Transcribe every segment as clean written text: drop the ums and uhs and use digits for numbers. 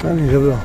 ثاني جبله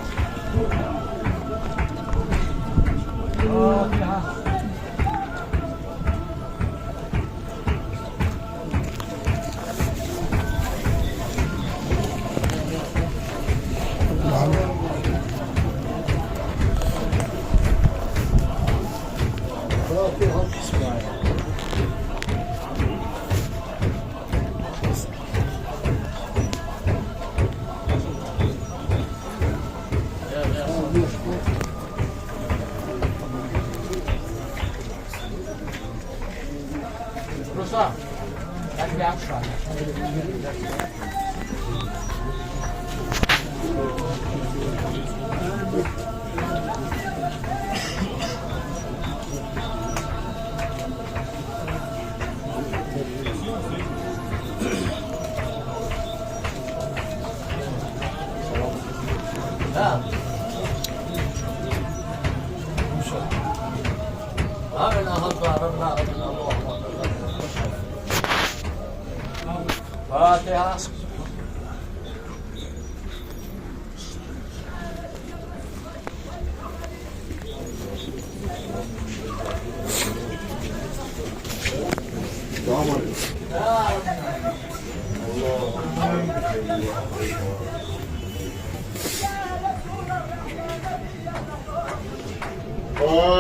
فاتحة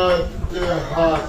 فاتحة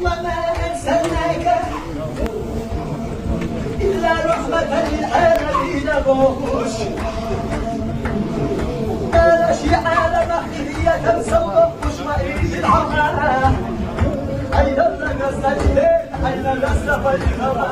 وما أرسلناك إلا رحمة للعالمين بوش ما شعار مخفية سوف مشمئز العمى أين النقص الليل أين النصر فالخبر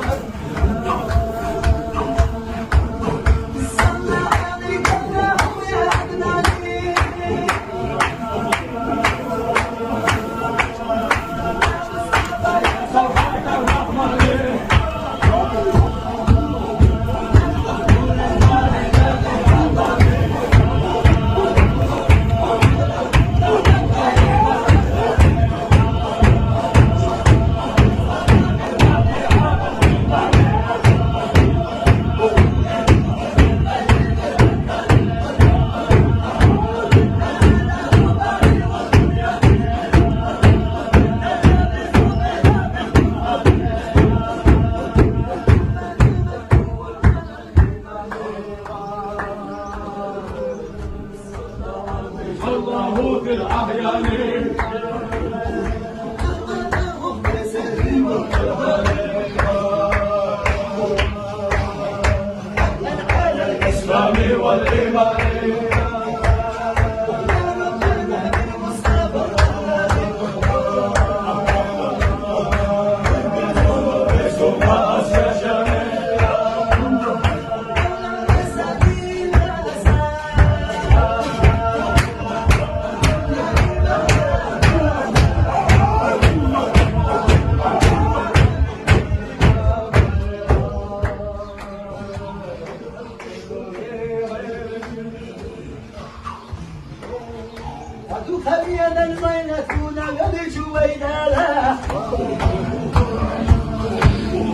تخيل المينة نبي جوينا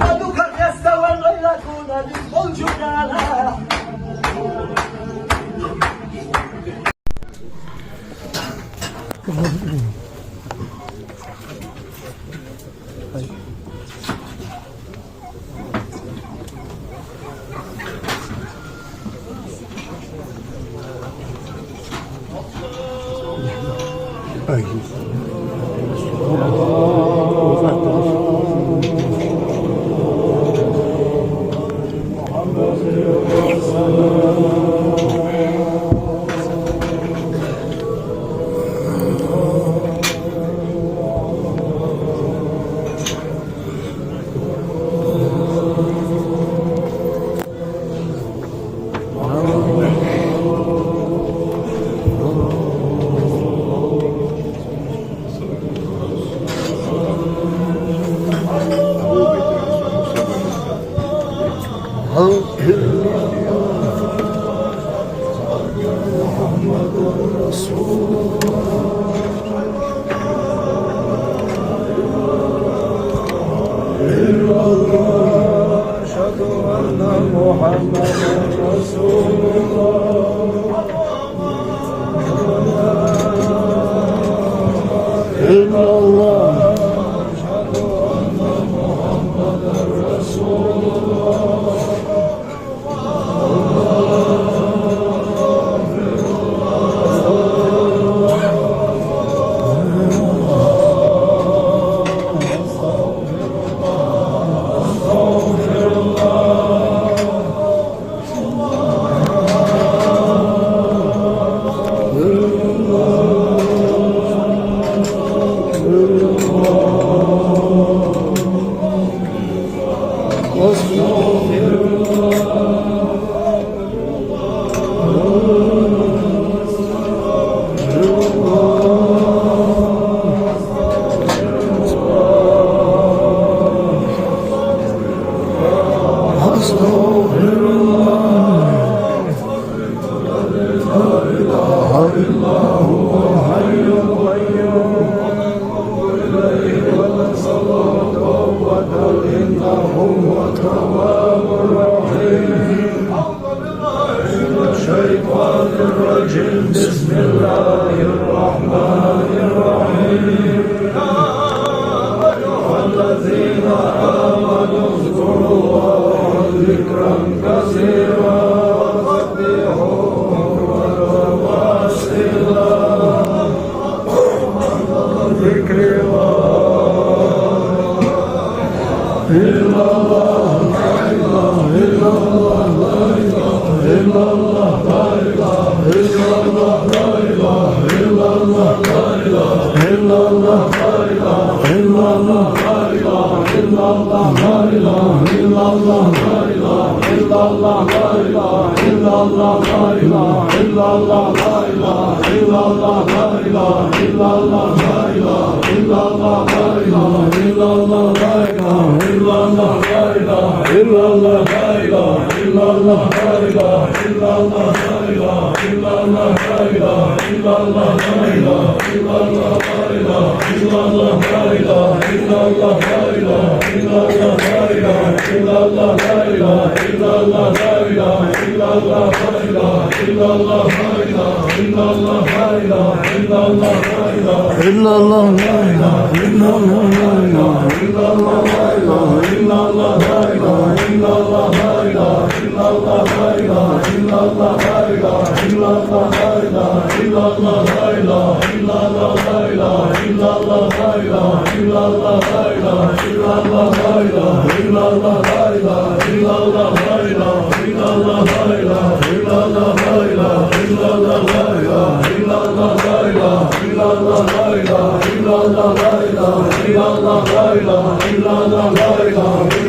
أدوك يستوى الليلة بالموجودة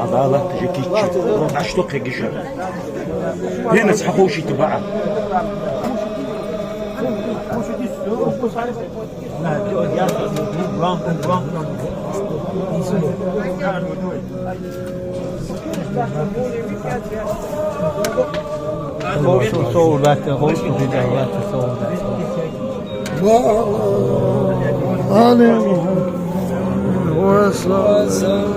عضالة تجي عشتوك هيك شر هنا تحقوشي تبعها صورت خوش بدايات صورت على وسلم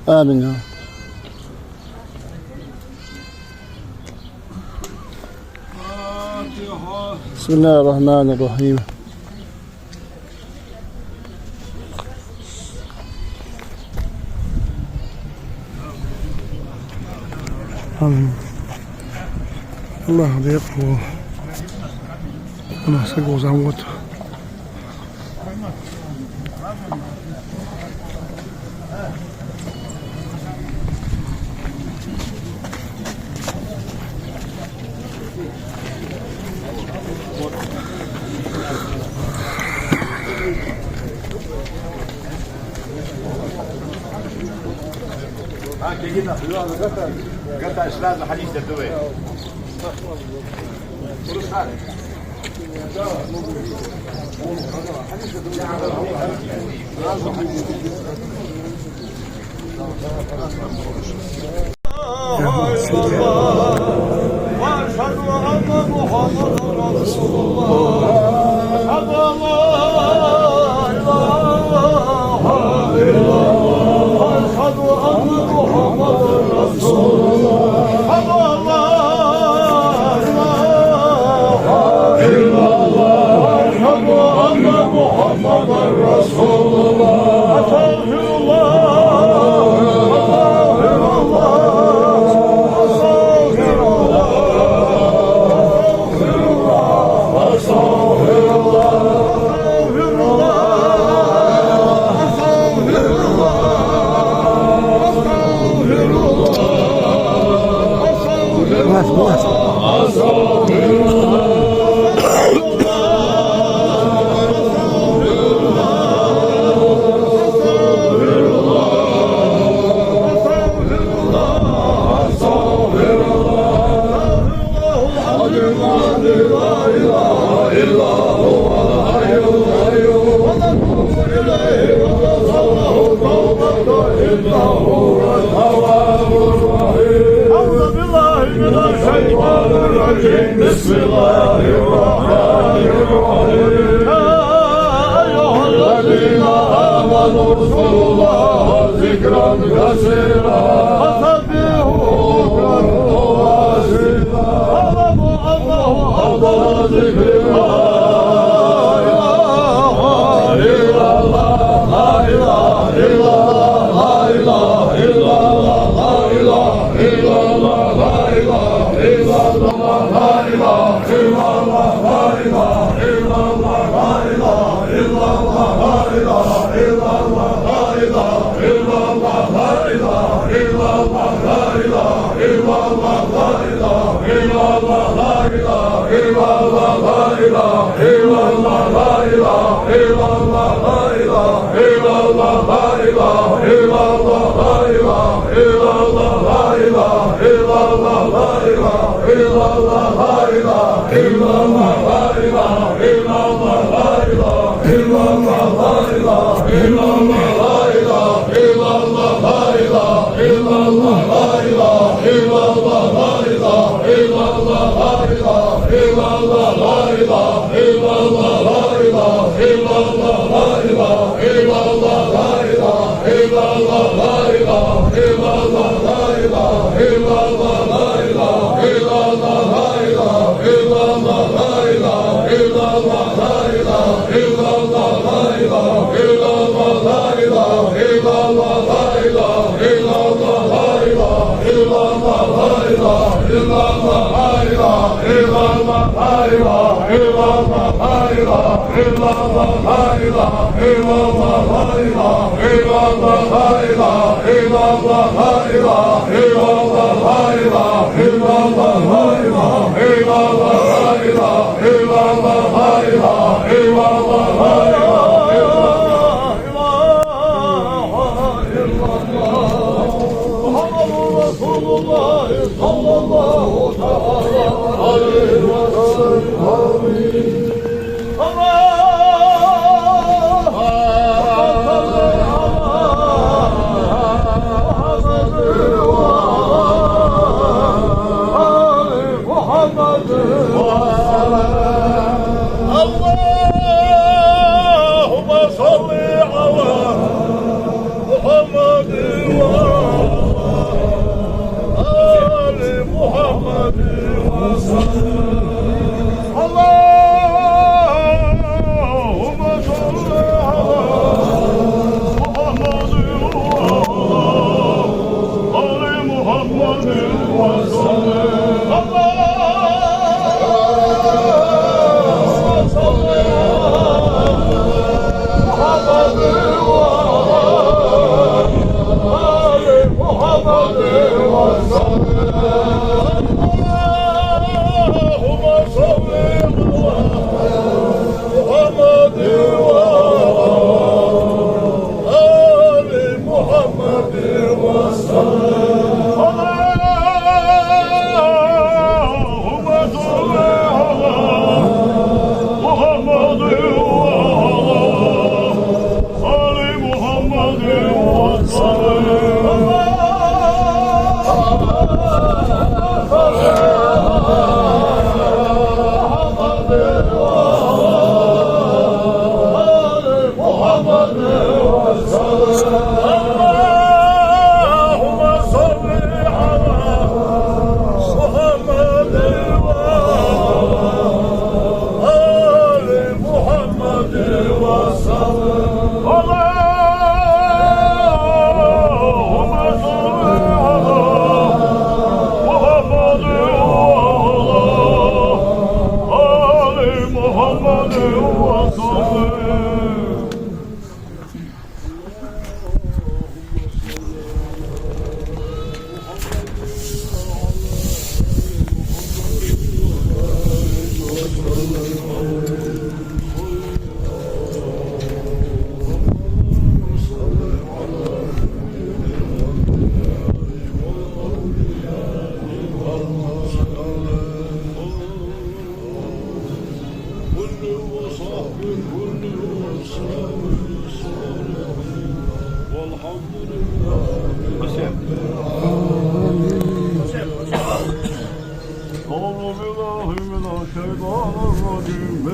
آمين يا رب. بسم الله الرحمن الرحيم. الله يقوى أنا سقو زعوت قطع اشلاز حديث الدوي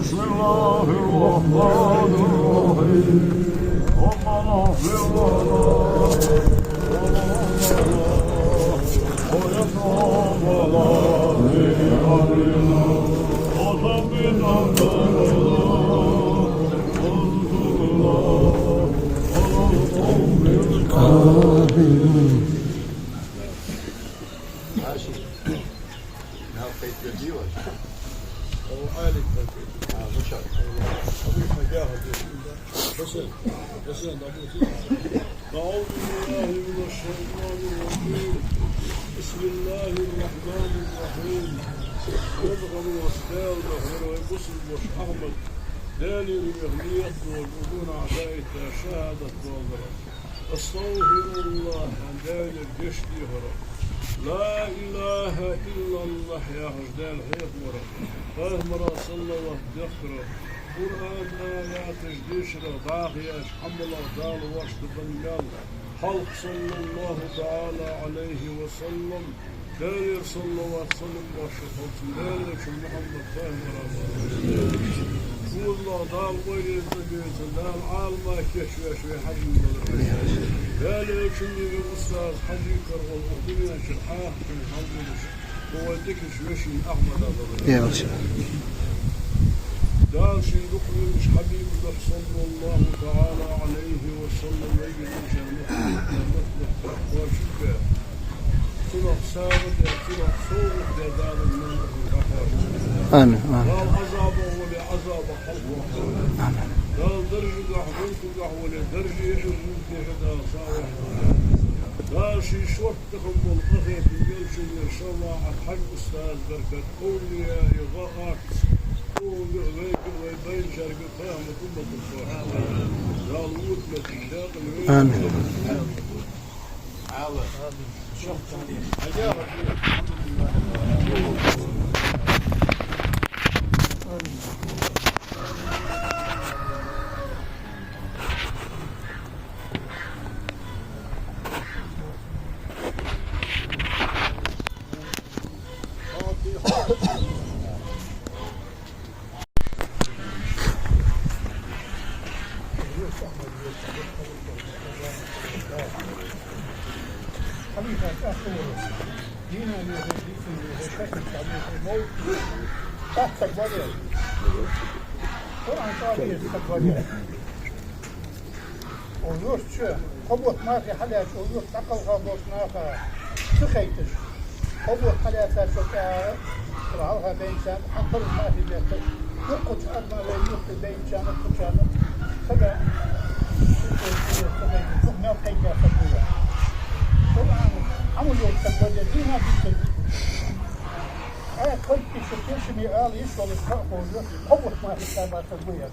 بسم الله الرحمن الرحيم ربنا اغفر لنا ويتوب علينا وثبت أعوذ بالله من الشيطان الرجيم بسم الله الرحمن الرحيم يبغى الوسداء ظهر ويبصر وش أحمد داني المغنية والأذون عداية شهادة ناظرة استغفر الله عن دان الجشت يهرب لا إله إلا الله يا هجدان هيك مرة فهمرا صلى الله دخرة قرآن آيات جديشرة باغية حمل أغدال واشد بنيال خلق صلى الله تعالى عليه وسلم داير صلى الله عليه وسلم وشخص داير محمد فهمرا والله دال غير الزجيز دال عالما كشوي شوي حجم داير شمي الأستاذ حجي كرغل الدنيا شرحاه في محمد هو دكش وشي أحمد هذا دال شي دخل مش حبيب الله صلى الله تعالى عليه وسلم يجب إن شاء الله وشكا كنا سابق كنا صوت دال المنع آمين دال عذابه ولا عذاب خلقه دال درجة حضنك ولا درجة يحرزوك يحدى صاوح دال شي شوط تخبل أخي في جلشي إن شاء الله حق أستاذ بركة أولياء غاءات ويبين شارك فهم كل الكفار لا الوت ما تشاق آمين ويوش قبوة ماخي حليش ويوش تقلها بوش ماخا تخيتش قبوة حليش شكا ترعوها بين شام حقل ماخي بيتك يقوش أدنى ويوش بين شام الكشام سبع سبع قيجا سبوية طبعا عملوا التقوية دينا بيتك كنت شكيشني قال يشغل الحقوق قبوة ماخي سابع سبوية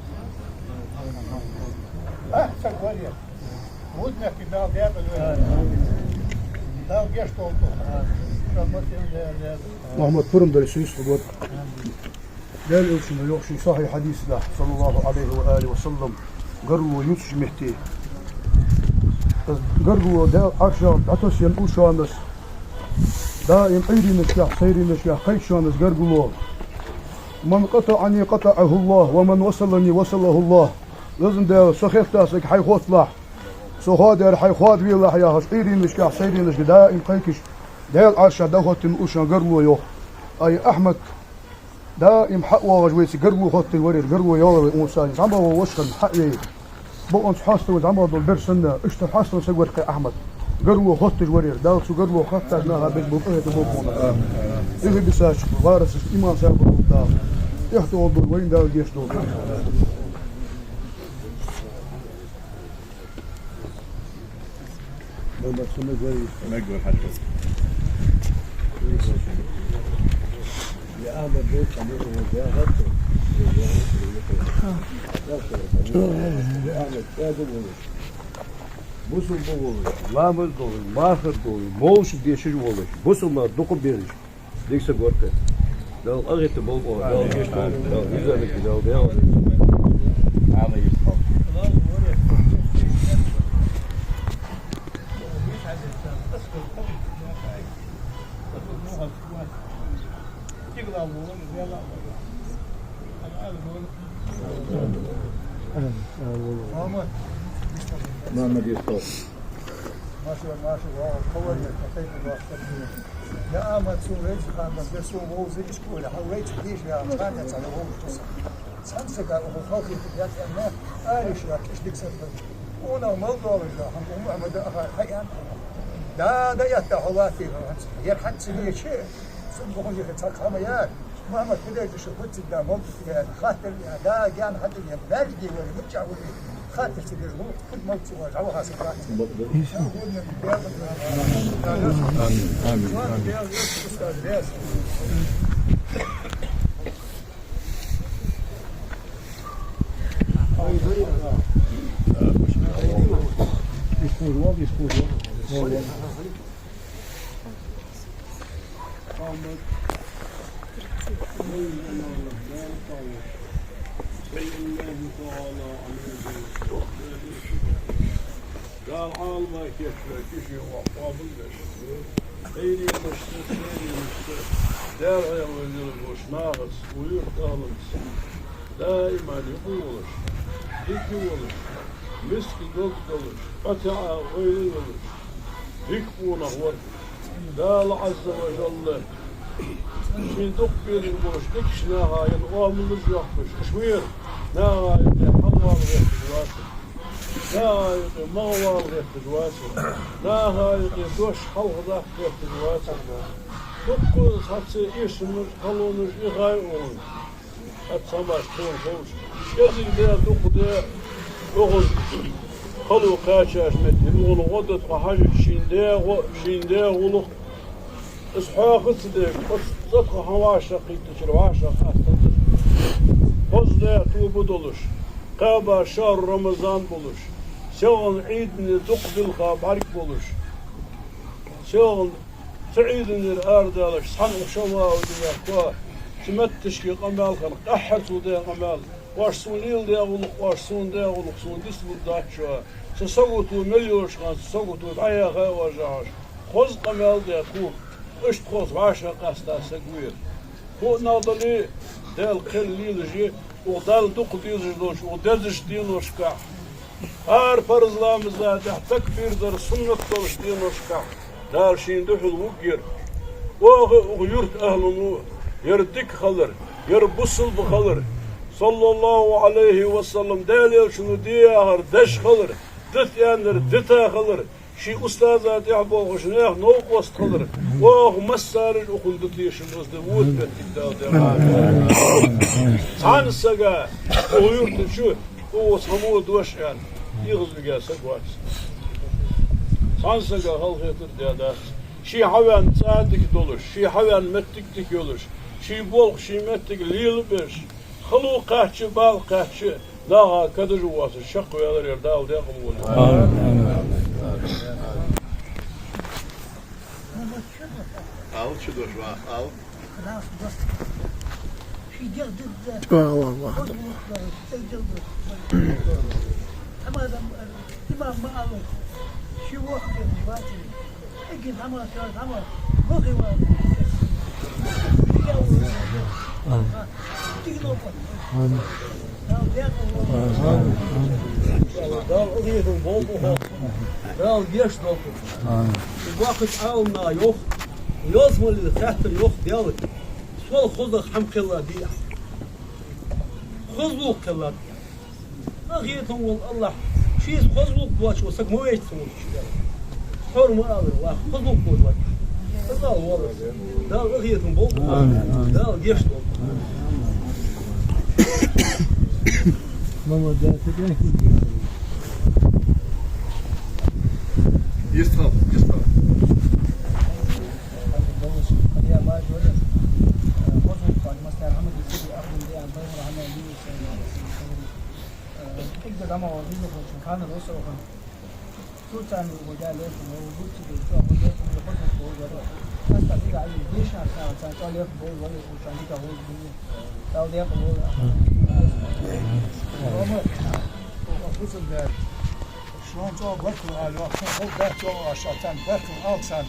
سبوية ودنا في بعض هذا لا جيش محمد فرم دل سويس خبر قال إيش يوحشي صحيح حديث له صلى الله عليه وآله وسلم قروا يوتش محتي قروا دا عشان عطش ينقوشانس دائم أيري نشيح سيري نشيح قيشانس قرقوا من قطعني قطعه الله ومن وصلني وصله الله لازم دا سخيف تاسك حيخوت لاح سخادر حيخوات ويلا يا هش إيري نشكح سيري نشك دائم قيكش دايل عشان دوت نقوشان قروا يو أي أحمد دائم حق واجويس قروا خط الورير قروا يلا موسى زعما وشخن حقي بقون حاستو زعما دول برسنا اشتر حاستو سقور قي أحمد قروا خط الورير داول سو قروا خط ناها بالبقية بوبونا إيه بساش وارث إيمان سابر داول يحتوا دول وين داول جيش دول نقول حتى يا أهل البيت أمير وجاهد بوسل بولش لامز دول ماخر دول موش ديشج ولش بوسل ما دقم بيرش ديكس غورك دال أغيت بول دال جيش دال يزالك دال على يسقط يقلع Muhammed. Muhammad Yusuf. ما شاء الله قوي كيف الوقت يا أما تسويت خامن بسوا موزك شكول حويت ليش يا خامن على هو تصل سانسك على خوفي في بيت أنا أيش راك إيش ديك سبب وأنا موضوع ولا هم محمد حيان دا يتحواتي يرحل سني شيء سبحان الله تكلم يا محمد كده تشوفت دا موضوع خاطر دا كان حتى يبالغ ولا متعود خاطر تدير هو كل ما تسوى جوها سكرات قال عالمك يشفى كشي وقواب البشر خيري مشتت خيري مشتت دارع يوزيل الوش ناغس ويرتالنس دائما يقولش يقولش مسك قلقلش قطع ويلولش يكبونه ورد قال عز وجل من دقير الوش دكش ناغا ينقام الزيخبش شوير ناغا يحضر غير الواسع لا يقي مغوار غير تجواسر لا يقي دوش حلغة غير تجواسر دقل حتى يشمر خلونش يغايقون أتسماش تون خوش يزيق دير دق دير أغل خلو قاشاش متين غدت وحاجة شين دير غلق اسحاق تصدق صدق حواشة قيتش الواشة خاصة خز دير توبو دولش قابا شهر رمضان بولش شغل عيد من دقدل خابارك بولش شغل سعيد من الأرض لش صنع شما ودنيا كوا تمتشكي قمال خلق أحد ودي قمال واش سونيل دي أغلق واش سون دي أغلق سون دي سبودات شوا سسوتو مليوش خان سسوتو بعيا غير وجعش خوز قمال دي كور اشت خوز واشا قاستا سقوير هو ناضلي ديال قل ليلجي ودال دق ديزش ودزش دينوش كا هار فرزلامزا تكبير در سنة دولش دينوش كا دار شين دحل وقير وغيرت أهل يردك خلر يربصل بخلر صلى الله عليه وسلم داليل شنو ديهر دش خلر دت يانر دتا خلر شي أستاذات يحبوغ شنيخ نوق وست خلر وغ مسارج أخل دتيش الوزد بيت الدال عن السجا وغيرت شو هو صمود وشان يغزو جاسك واكس عن السجا خلقيتر دياداس شي حوان صادق دولش شي حوان متك تكيولش شي بولق شي متك ليل بش خلو قاحش بال قاحش لا كذا جواس الشق ويا يردال ديقم ولا Al şu dur al. Allah. دال أغيث بولبو دال جيش دولتو الوقت عاونا يوخ يوزمو اللي تحت يوخ ديالك سوال خذ حمق الله ديا خذوك الله ديا أغيثهم والله شيء خذوك بواش وسق مو يجتمون حر ما أغير خذوك بواش دال والله دال أغيثهم بولبو دال جيش دولتو ماما ده يستغل شلون تو بركوا على الوقت خذ ده تو عشان بركوا ألسان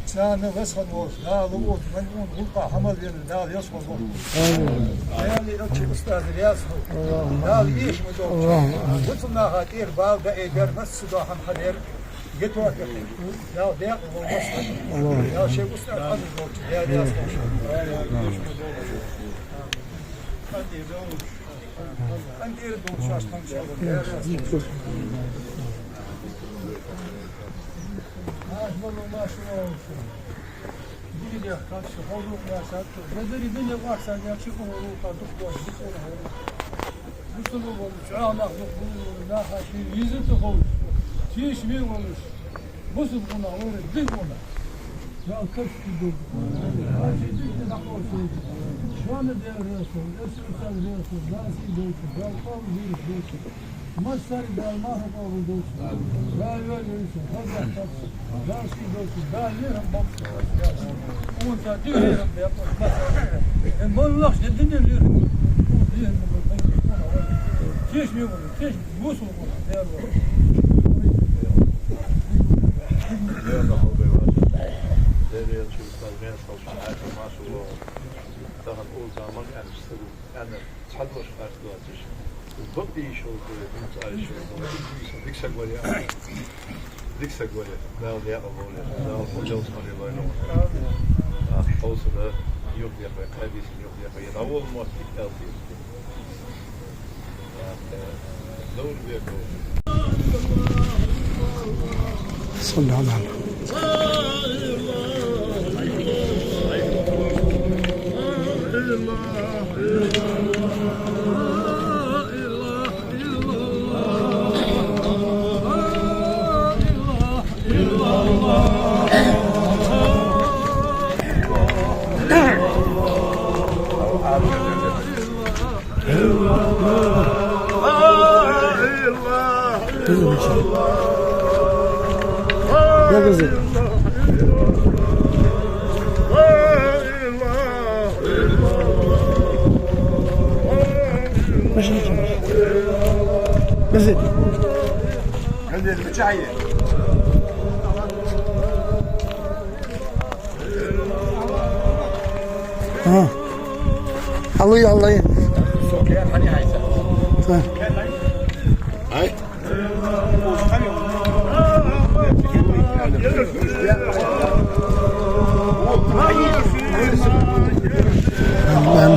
Sana veskan olsun. Dağlı olsun. Ben onu hulka hamal verir. Dağlı yasma olsun. Değerli ölçü ustadır yasma. Dağlı iş mi olsun. Bütünler hadir. Bağda eder. Nasıl dahan hadir. Git var. Ya değer olmaz. Ya şey ustadır. Aziz olsun. Değerli yasma olsun. Ben diğeri doğru şaştan çaldım. Değerli yasma olsun. Maşallah olsun. Bir de karşı horluk yaşat. Nedeni de ne varsa yakışık horluk artık boş. Bu sulu olmuş. Ağlaklık bu nahaşı yüzü tıkılmış. Çeşme olmuş. Bu sulu buna öyle dik buna. Ya kaç gidiyor. Her şey dik de nakol şey. Şu anda devriyorsun. Esrusal veriyorsun. Nasıl diyorsun. Balkon veriyorsun. Maçları dalmahı kavrulduk. Daha veriyorsun. Hazır tatsın. Daha şey diyorsun. Daha yerim baksın. Onca diyorum da yapmak. Vallahi dedin de diyorum. Çeşme bunu. Çeşme. Bu su bunu. Değer var. Değerli çocuklar, ben çalışan herkese maşallah. Daha o zaman yani çalışmış arkadaşlar. Çok iyi iş oldu. Dikse göre. Dikse göre. Daha değerli olur. Daha hoca olsun diye olsa da yok yapar, kaybetsin yok yapar. Yani olmaz dikkat ediyor. Doğru bir yapıyor. Sallallahu aleyhi. Kızım için. Ne kızım? Başını çalış. Kızım. Hadi bir çay ye. Ha. Alıyor Allah'ı. Sokağa hani haysa. Ha. Hay. Ben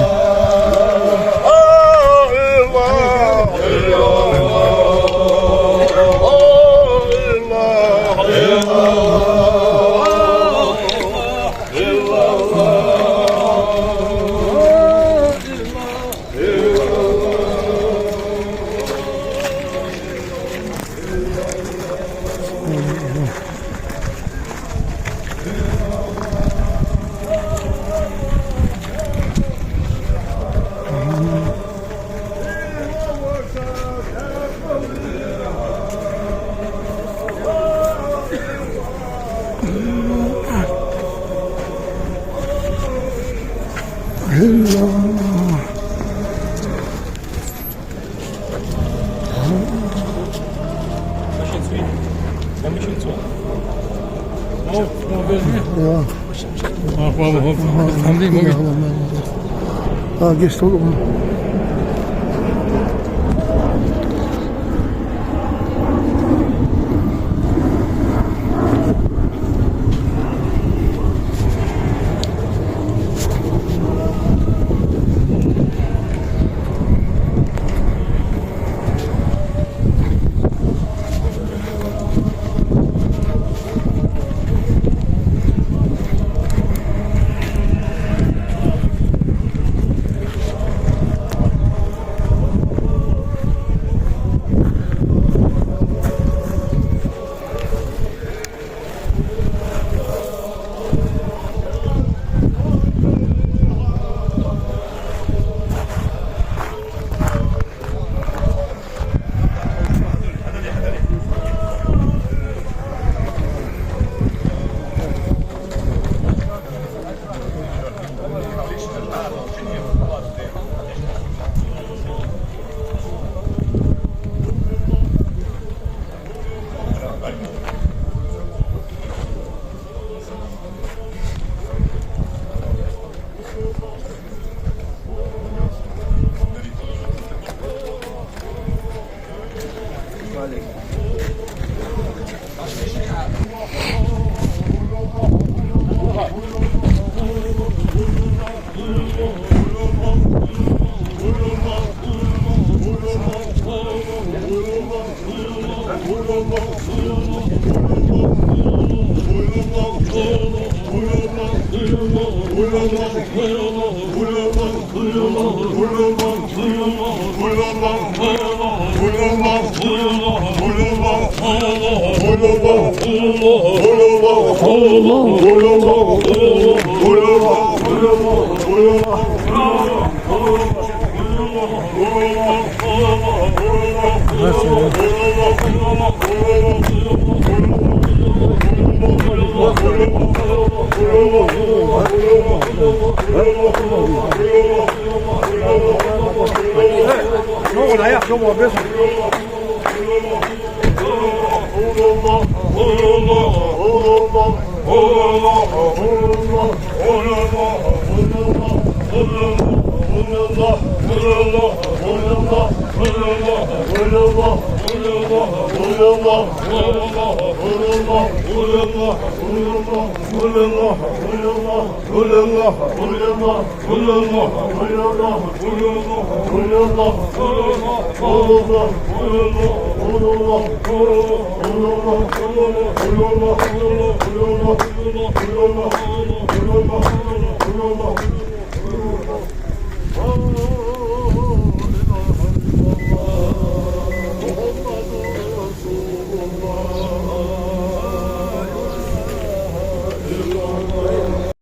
Ha geçti oğlum. Allah